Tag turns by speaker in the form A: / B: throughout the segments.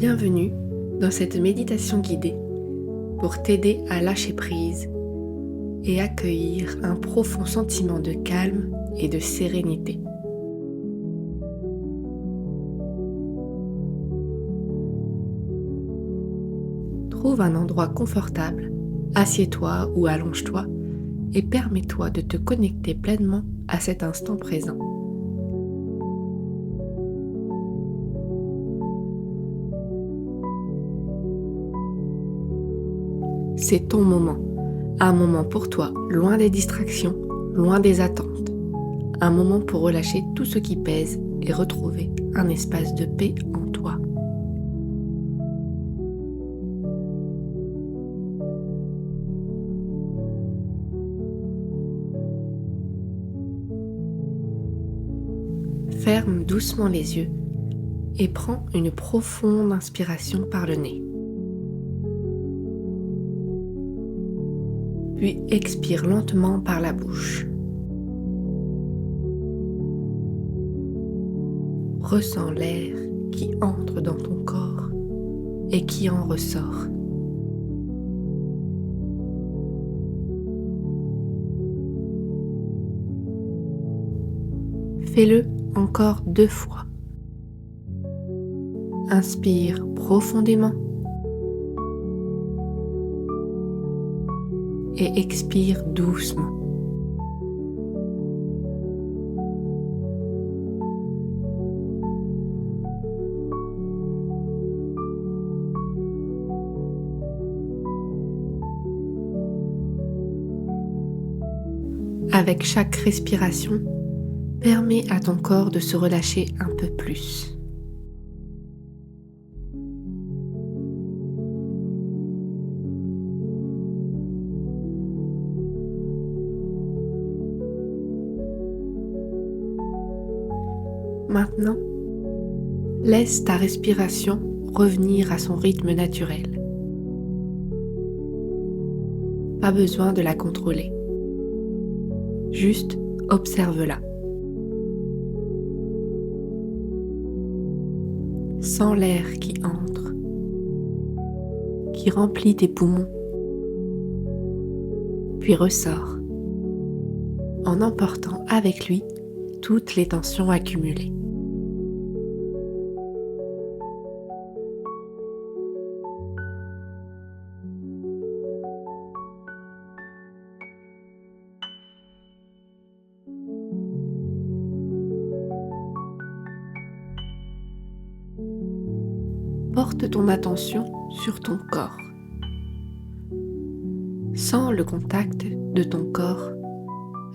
A: Bienvenue dans cette méditation guidée pour t'aider à lâcher prise et accueillir un profond sentiment de calme et de sérénité. Trouve un endroit confortable, assieds-toi ou allonge-toi et permets-toi de te connecter pleinement à cet instant présent. C'est ton moment, un moment pour toi, loin des distractions, loin des attentes. Un moment pour relâcher tout ce qui pèse et retrouver un espace de paix en toi. Ferme doucement les yeux et prends une profonde inspiration par le nez. Puis expire lentement par la bouche. Ressens l'air qui entre dans ton corps et qui en ressort. Fais-le encore 2 fois. Inspire profondément et expire doucement. Avec chaque respiration, permets à ton corps de se relâcher un peu plus. Maintenant, laisse ta respiration revenir à son rythme naturel. Pas besoin de la contrôler. Juste observe-la. Sens l'air qui entre, qui remplit tes poumons, puis ressort, en emportant avec lui toutes les tensions accumulées. Porte ton attention sur ton corps. Sens le contact de ton corps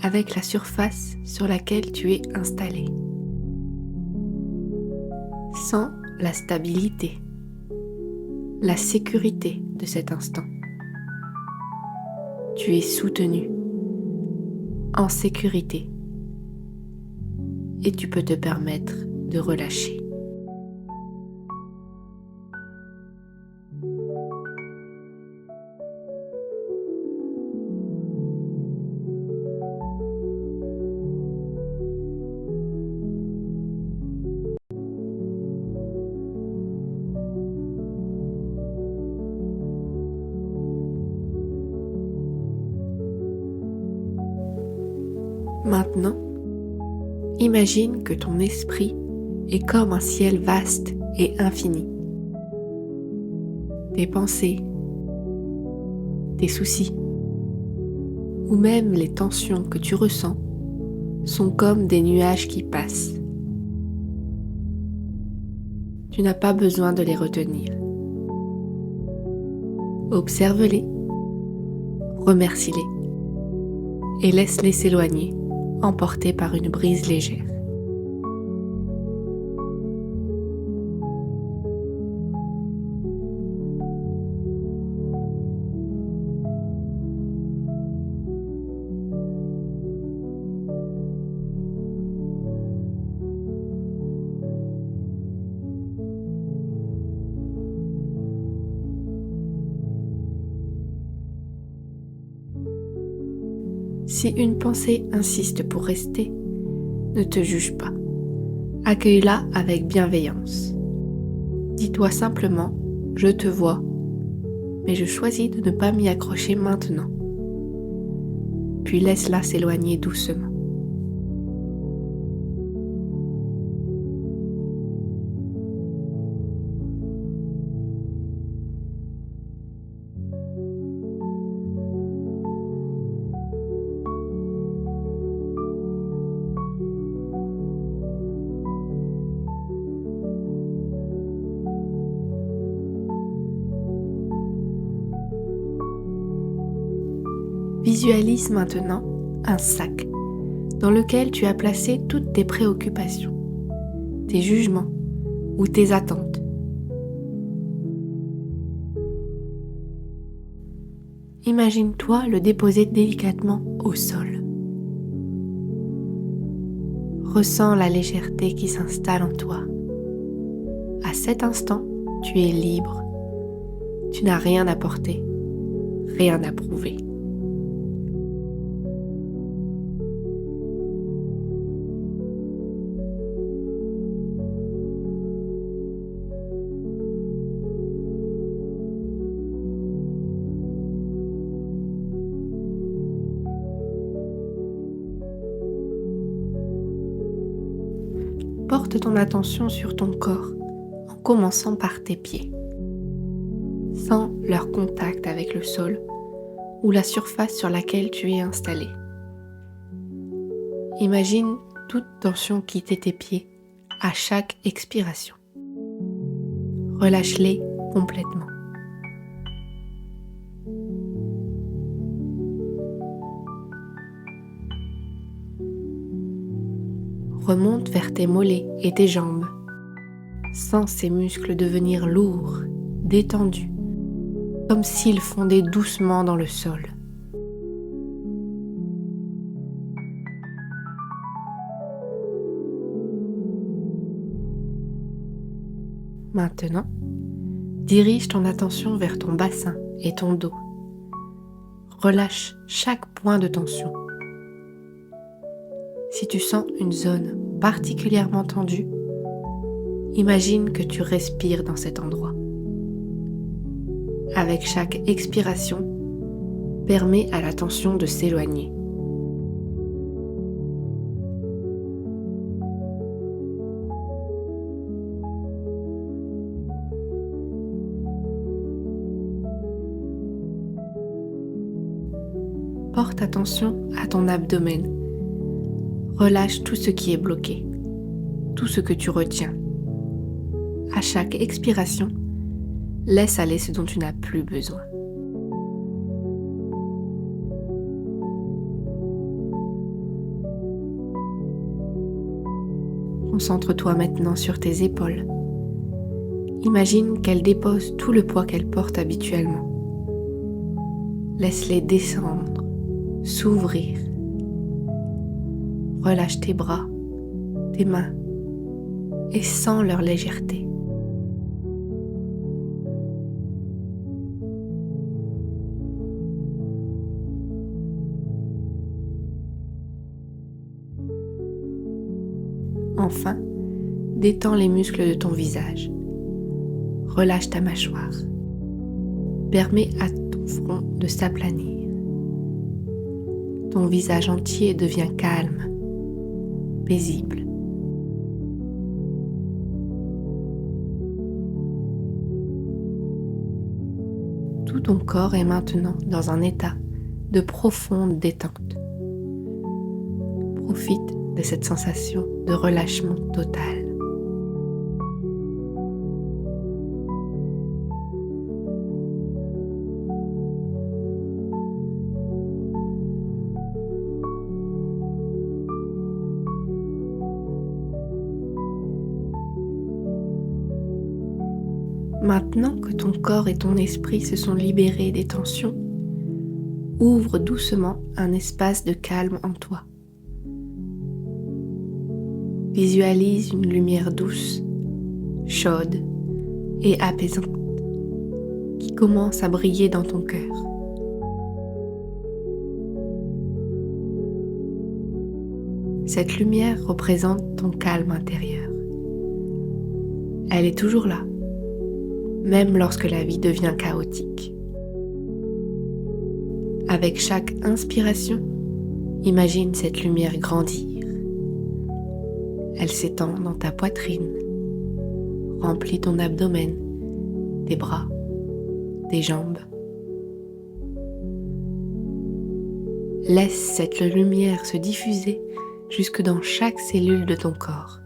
A: avec la surface sur laquelle tu es installé. Sens la stabilité, la sécurité de cet instant. Tu es soutenu, en sécurité, et tu peux te permettre de relâcher. Maintenant, imagine que ton esprit est comme un ciel vaste et infini. Tes pensées, tes soucis, ou même les tensions que tu ressens sont comme des nuages qui passent. Tu n'as pas besoin de les retenir. Observe-les, remercie-les et laisse-les s'éloigner, emportés par une brise légère. Si une pensée insiste pour rester, ne te juge pas. Accueille-la avec bienveillance. Dis-toi simplement, je te vois, mais je choisis de ne pas m'y accrocher maintenant. Puis laisse-la s'éloigner doucement. Visualise maintenant un sac dans lequel tu as placé toutes tes préoccupations, tes jugements ou tes attentes. Imagine-toi le déposer délicatement au sol. Ressens la légèreté qui s'installe en toi. À cet instant, tu es libre. Tu n'as rien à porter, rien à prouver. Porte ton attention sur ton corps en commençant par tes pieds. Sens leur contact avec le sol ou la surface sur laquelle tu es installé. Imagine toute tension quitter tes pieds à chaque expiration. Relâche-les complètement. Remonte vers tes mollets et tes jambes. Sens ces muscles devenir lourds, détendus, comme s'ils fondaient doucement dans le sol. Maintenant, dirige ton attention vers ton bassin et ton dos. Relâche chaque point de tension. Si tu sens une zone particulièrement tendue, imagine que tu respires dans cet endroit. Avec chaque expiration, permets à la tension de s'éloigner. Porte attention à ton abdomen. Relâche tout ce qui est bloqué, tout ce que tu retiens. À chaque expiration, laisse aller ce dont tu n'as plus besoin. Concentre-toi maintenant sur tes épaules. Imagine qu'elles déposent tout le poids qu'elles portent habituellement. Laisse-les descendre, s'ouvrir. Relâche tes bras, tes mains et sens leur légèreté. Enfin, détends les muscles de ton visage. Relâche ta mâchoire. Permets à ton front de s'aplanir. Ton visage entier devient calme, paisible. Tout ton corps est maintenant dans un état de profonde détente. Profite de cette sensation de relâchement total. Maintenant que ton corps et ton esprit se sont libérés des tensions, ouvre doucement un espace de calme en toi. Visualise une lumière douce, chaude et apaisante qui commence à briller dans ton cœur. Cette lumière représente ton calme intérieur. Elle est toujours là, même lorsque la vie devient chaotique. Avec chaque inspiration, imagine cette lumière grandir. Elle s'étend dans ta poitrine, remplit ton abdomen, tes bras, tes jambes. Laisse cette lumière se diffuser jusque dans chaque cellule de ton corps.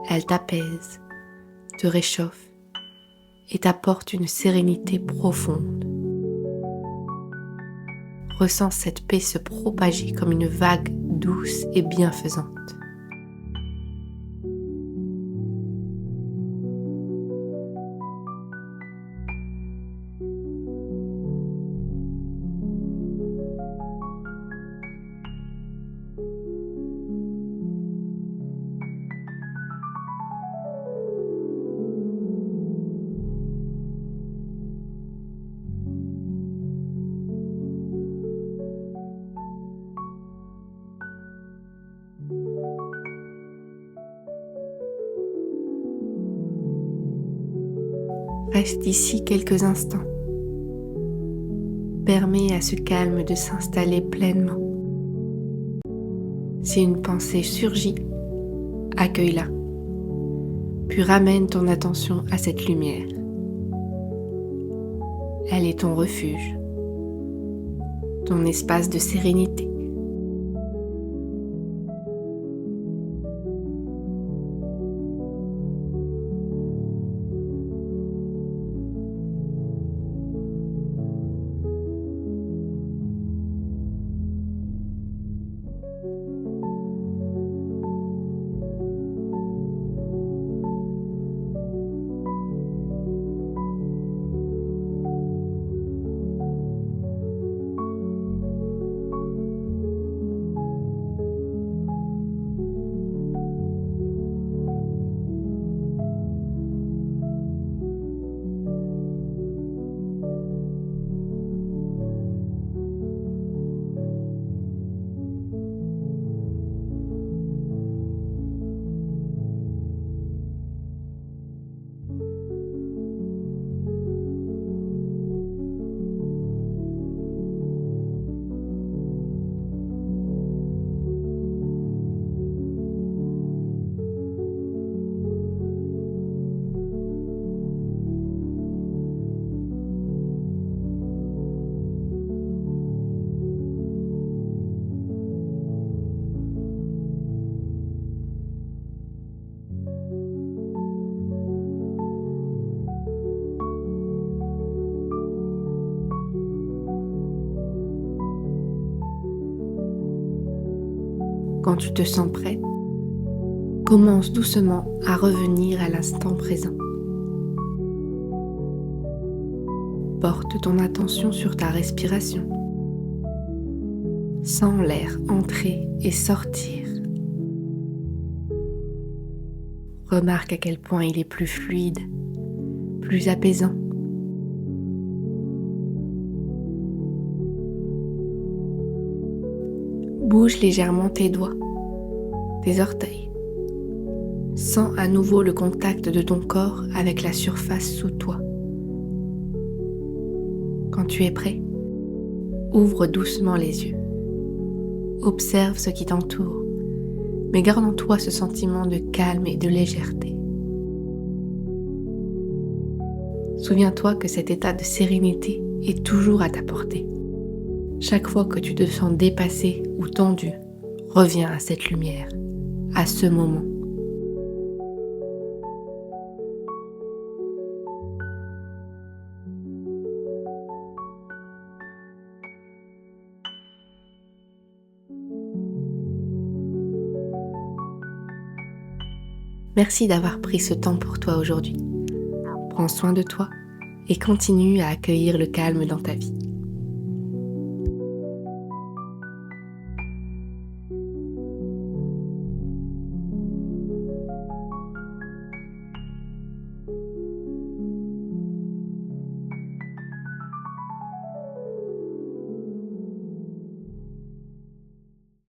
A: Elle t'apaise, te réchauffe et t'apporte une sérénité profonde. Ressens cette paix se propager comme une vague douce et bienfaisante. Reste ici quelques instants. Permets à ce calme de s'installer pleinement. Si une pensée surgit, accueille-la, puis ramène ton attention à cette lumière. Elle est ton refuge, ton espace de sérénité. Quand tu te sens prêt, commence doucement à revenir à l'instant présent. Porte ton attention sur ta respiration. Sens l'air entrer et sortir. Remarque à quel point il est plus fluide, plus apaisant. Bouge légèrement tes doigts, tes orteils. Sens à nouveau le contact de ton corps avec la surface sous toi. Quand tu es prêt, ouvre doucement les yeux. Observe ce qui t'entoure, mais garde en toi ce sentiment de calme et de légèreté. Souviens-toi que cet état de sérénité est toujours à ta portée. Chaque fois que tu te sens dépassé ou tendu, reviens à cette lumière, à ce moment. Merci d'avoir pris ce temps pour toi aujourd'hui. Prends soin de toi et continue à accueillir le calme dans ta vie.